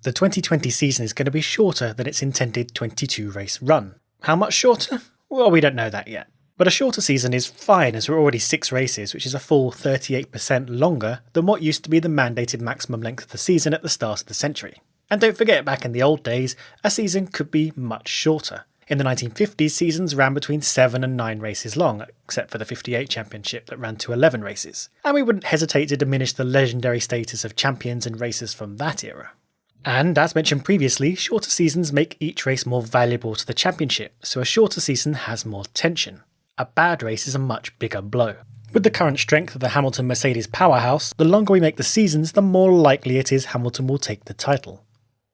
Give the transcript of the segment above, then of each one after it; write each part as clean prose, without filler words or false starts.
The 2020 season is going to be shorter than its intended 22-race run. How much shorter? Well, we don't know that yet. But a shorter season is fine, as we're already 6 races, which is a full 38% longer than what used to be the mandated maximum length of the season at the start of the century. And don't forget, back in the old days, a season could be much shorter. In the 1950s, seasons ran between 7 and 9 races long, except for the 58 championship that ran to 11 races. And we wouldn't hesitate to diminish the legendary status of champions and racers from that era. And as mentioned previously, shorter seasons make each race more valuable to the championship, so a shorter season has more tension. A bad race is a much bigger blow. With the current strength of the Hamilton-Mercedes powerhouse, the longer we make the seasons, the more likely it is Hamilton will take the title.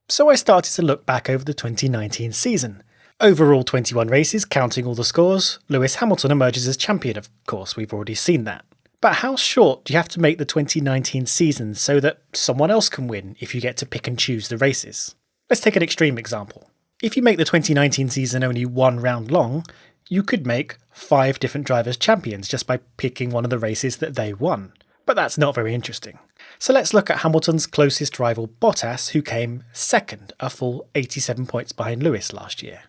So I started to look back over the 2019 season. Overall 21 races, counting all the scores, Lewis Hamilton emerges as champion. Of course, we've already seen that. But how short do you have to make the 2019 season so that someone else can win if you get to pick and choose the races? Let's take an extreme example. If you make the 2019 season only 1 round long, you could make 5 different drivers champions just by picking one of the races that they won. But that's not very interesting. So let's look at Hamilton's closest rival Bottas, who came second, a full 87 points behind Lewis last year.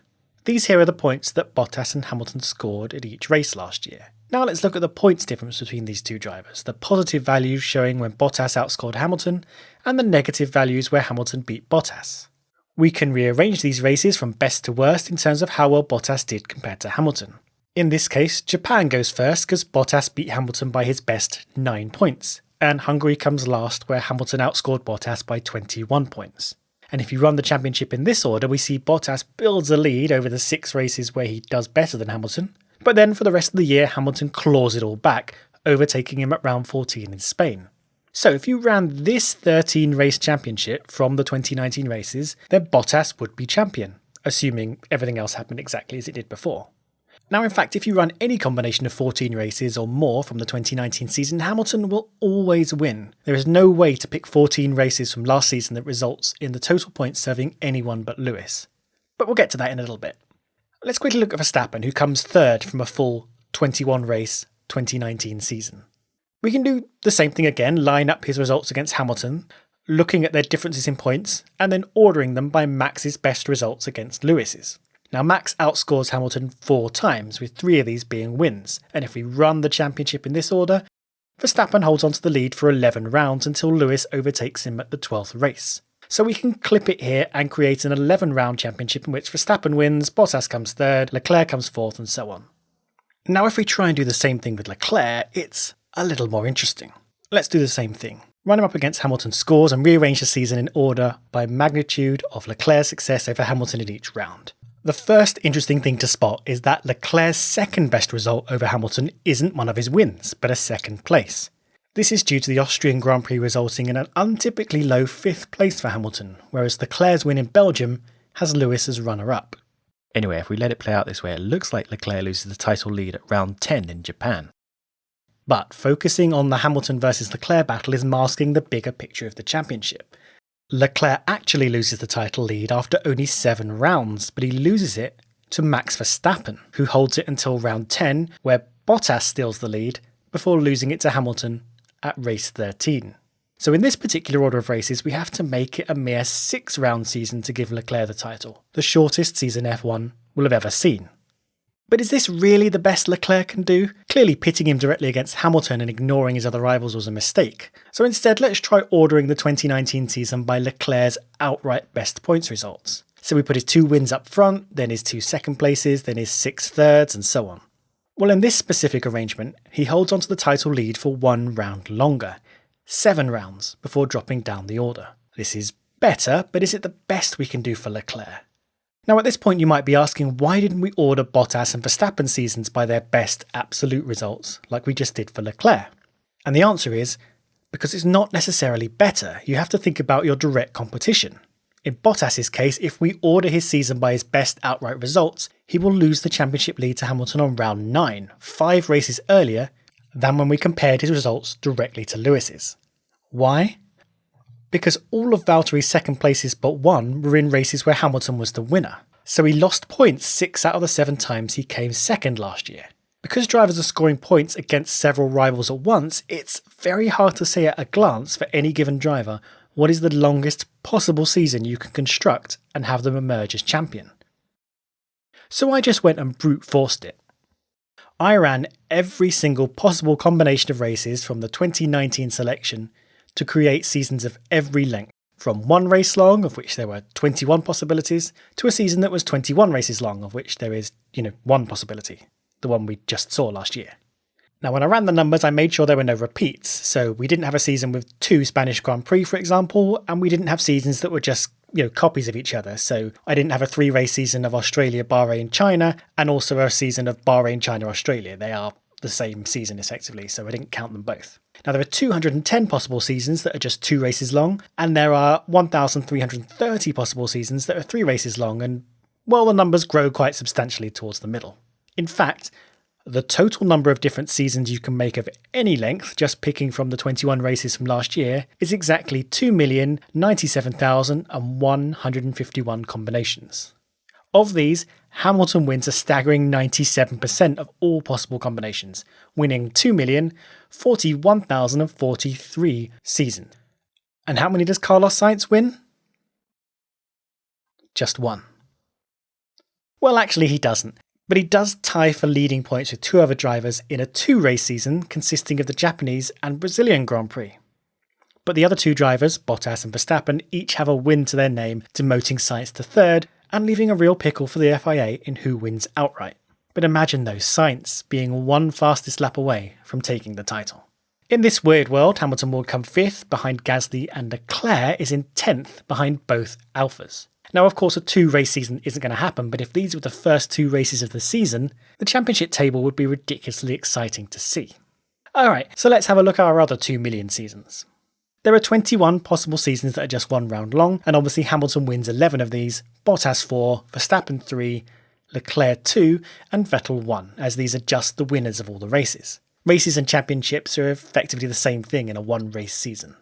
These here are the points that Bottas and Hamilton scored at each race last year. Now let's look at the points difference between these two drivers, the positive values showing when Bottas outscored Hamilton, and the negative values where Hamilton beat Bottas. We can rearrange these races from best to worst in terms of how well Bottas did compared to Hamilton. In this case, Japan goes first because Bottas beat Hamilton by his best 9 points, and Hungary comes last where Hamilton outscored Bottas by 21 points. And if you run the championship in this order, we see Bottas builds a lead over the 6 races where he does better than Hamilton, but then for the rest of the year Hamilton claws it all back, overtaking him at round 14 in Spain. So if you ran this 13 race championship from the 2019 races, then Bottas would be champion, assuming everything else happened exactly as it did before. Now in fact, if you run any combination of 14 races or more from the 2019 season, Hamilton will always win. There is no way to pick 14 races from last season that results in the total points serving anyone but Lewis. But we'll get to that in a little bit. Let's quickly look at Verstappen, who comes third from a full 21 race 2019 season. We can do the same thing again, line up his results against Hamilton, looking at their differences in points, and then ordering them by Max's best results against Lewis's. Now Max outscores Hamilton 4 times, with 3 of these being wins, and if we run the championship in this order, Verstappen holds onto the lead for 11 rounds until Lewis overtakes him at the 12th race. So we can clip it here and create an 11-round championship in which Verstappen wins, Bottas comes third, Leclerc comes fourth, and so on. Now if we try and do the same thing with Leclerc, it's a little more interesting. Let's do the same thing. Run him up against Hamilton's scores and rearrange the season in order by magnitude of Leclerc's success over Hamilton in each round. The first interesting thing to spot is that Leclerc's second best result over Hamilton isn't one of his wins, but a second place. This is due to the Austrian Grand Prix resulting in an untypically low 5th place for Hamilton, whereas Leclerc's win in Belgium has Lewis as runner-up. Anyway, if we let it play out this way, it looks like Leclerc loses the title lead at round 10 in Japan. But focusing on the Hamilton versus Leclerc battle is masking the bigger picture of the championship. Leclerc actually loses the title lead after only 7 rounds, but he loses it to Max Verstappen, who holds it until round 10, where Bottas steals the lead, before losing it to Hamilton at race 13. So in this particular order of races, we have to make it a mere 6-round season to give Leclerc the title, the shortest season F1 will have ever seen. But is this really the best Leclerc can do? Clearly pitting him directly against Hamilton and ignoring his other rivals was a mistake. So instead, let's try ordering the 2019 season by Leclerc's outright best points results. So we put his 2 wins up front, then his 2 second places, then his 6 thirds, and so on. Well, in this specific arrangement, he holds onto the title lead for 1 round longer, 7 rounds, before dropping down the order. This is better, but is it the best we can do for Leclerc? Now at this point you might be asking, why didn't we order Bottas and Verstappen seasons by their best absolute results, like we just did for Leclerc? And the answer is, because it's not necessarily better. You have to think about your direct competition. In Bottas's case, if we order his season by his best outright results, he will lose the championship lead to Hamilton on round 9, 5 races earlier than when we compared his results directly to Lewis's. Why? Because all of Valtteri's second places but 1 were in races where Hamilton was the winner. So he lost points 6 out of the 7 times he came second last year. Because drivers are scoring points against several rivals at once, it's very hard to say at a glance for any given driver what is the longest possible season you can construct and have them emerge as champion. So I just went and brute forced it. I ran every single possible combination of races from the 2019 selection to create seasons of every length, from one race long, of which there were 21 possibilities, to a season that was 21 races long, of which there is, one possibility, the one we just saw last year. Now, when I ran the numbers, I made sure there were no repeats, so we didn't have a season with 2 Spanish Grand Prix, for example, and we didn't have seasons that were just, copies of each other. So I didn't have a 3-race season of Australia, Bahrain, China, and also a season of Bahrain, China, Australia. They are the same season, effectively, so I didn't count them both. Now, there are 210 possible seasons that are just 2 races long, and there are 1,330 possible seasons that are 3 races long, and, well, the numbers grow quite substantially towards the middle. In fact, the total number of different seasons you can make of any length, just picking from the 21 races from last year, is exactly 2,097,151 combinations. Of these, Hamilton wins a staggering 97% of all possible combinations, winning 2,041,043 seasons. And how many does Carlos Sainz win? Just 1. Well, actually he doesn't. But he does tie for leading points with 2 other drivers in a 2-race season consisting of the Japanese and Brazilian Grand Prix. But the other 2 drivers, Bottas and Verstappen, each have a win to their name, demoting Sainz to 3rd and leaving a real pickle for the FIA in who wins outright. But imagine though, Sainz being 1 fastest lap away from taking the title. In this weird world, Hamilton will come 5th behind Gasly, and Leclerc is in 10th behind both Alphas. Now, of course, a 2-race season isn't going to happen, but if these were the first 2 races of the season, the championship table would be ridiculously exciting to see. Alright, so let's have a look at our other 2 million seasons. There are 21 possible seasons that are just 1 round long, and obviously Hamilton wins 11 of these, Bottas 4, Verstappen 3, Leclerc 2, and Vettel 1, as these are just the winners of all the races. Races and championships are effectively the same thing in a 1-race season.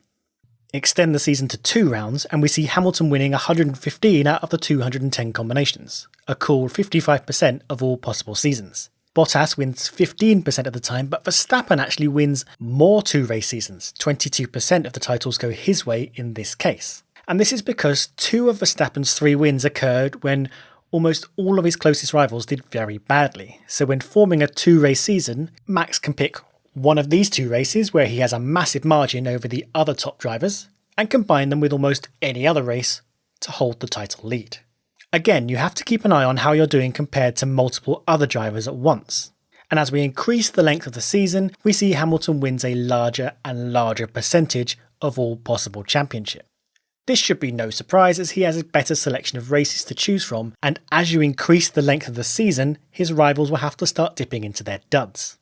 Extend the season to 2 rounds and we see Hamilton winning 115 out of the 210 combinations, a cool 55% of all possible seasons. Bottas wins 15% of the time, but Verstappen actually wins more 2-race seasons. 22% of the titles go his way in this case. And this is because 2 of Verstappen's 3 wins occurred when almost all of his closest rivals did very badly. So when forming a 2-race season, Max can pick one of these 2 races where he has a massive margin over the other top drivers, and combine them with almost any other race to hold the title lead. Again, you have to keep an eye on how you're doing compared to multiple other drivers at once. And as we increase the length of the season, we see Hamilton wins a larger and larger percentage of all possible championships. This should be no surprise as he has a better selection of races to choose from, and as you increase the length of the season, his rivals will have to start dipping into their duds.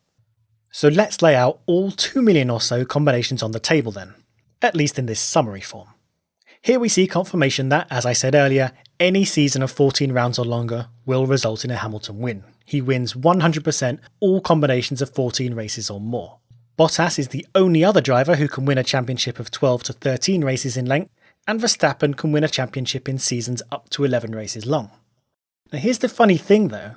So let's lay out all 2 million or so combinations on the table then, at least in this summary form. Here we see confirmation that, as I said earlier, any season of 14 rounds or longer will result in a Hamilton win. He wins 100% all combinations of 14 races or more. Bottas is the only other driver who can win a championship of 12 to 13 races in length, and Verstappen can win a championship in seasons up to 11 races long. Now here's the funny thing though.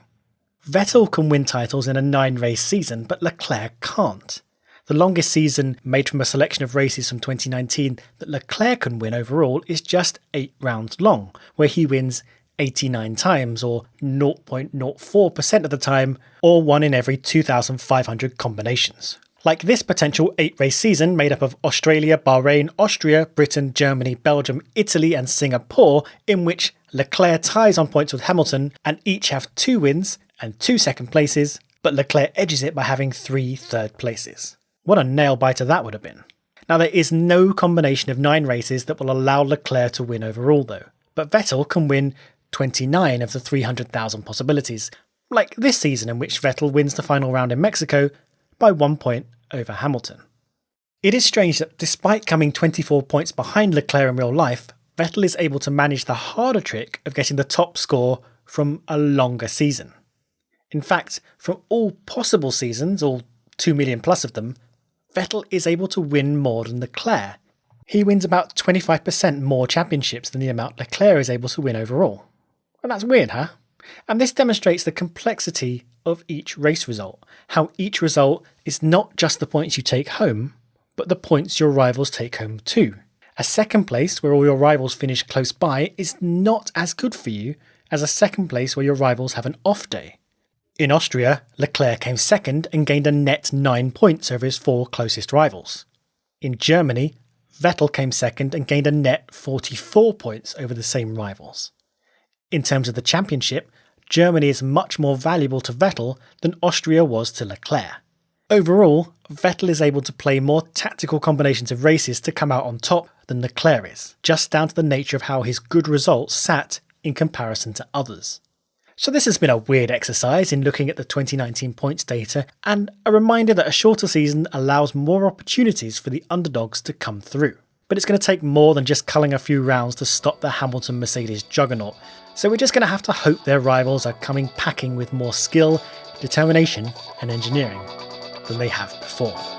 Vettel can win titles in a 9-race season, but Leclerc can't. The longest season made from a selection of races from 2019 that Leclerc can win overall is just 8 rounds long, where he wins 89 times, or 0.04% of the time, or 1 in every 2,500 combinations. Like this potential 8-race season made up of Australia, Bahrain, Austria, Britain, Germany, Belgium, Italy and Singapore, in which Leclerc ties on points with Hamilton and each have 2 wins and 2 second places, but Leclerc edges it by having 3 third places. What a nail-biter that would have been. Now there is no combination of 9 races that will allow Leclerc to win overall though, but Vettel can win 29 of the 300,000 possibilities, like this season in which Vettel wins the final round in Mexico by 1 point over Hamilton. It is strange that despite coming 24 points behind Leclerc in real life, Vettel is able to manage the harder trick of getting the top score from a longer season. In fact, from all possible seasons, all 2 million plus of them, Vettel is able to win more than Leclerc. He wins about 25% more championships than the amount Leclerc is able to win overall. And that's weird, huh? And this demonstrates the complexity of each race result, how each result is not just the points you take home, but the points your rivals take home too. A second place where all your rivals finish close by is not as good for you as a second place where your rivals have an off day. In Austria, Leclerc came second and gained a net 9 points over his 4 closest rivals. In Germany, Vettel came second and gained a net 44 points over the same rivals. In terms of the championship, Germany is much more valuable to Vettel than Austria was to Leclerc. Overall, Vettel is able to play more tactical combinations of races to come out on top than Leclerc is, just down to the nature of how his good results sat in comparison to others. So this has been a weird exercise in looking at the 2019 points data, and a reminder that a shorter season allows more opportunities for the underdogs to come through. But it's going to take more than just culling a few rounds to stop the Hamilton-Mercedes juggernaut, so we're just going to have to hope their rivals are coming packing with more skill, determination and engineering than they have before.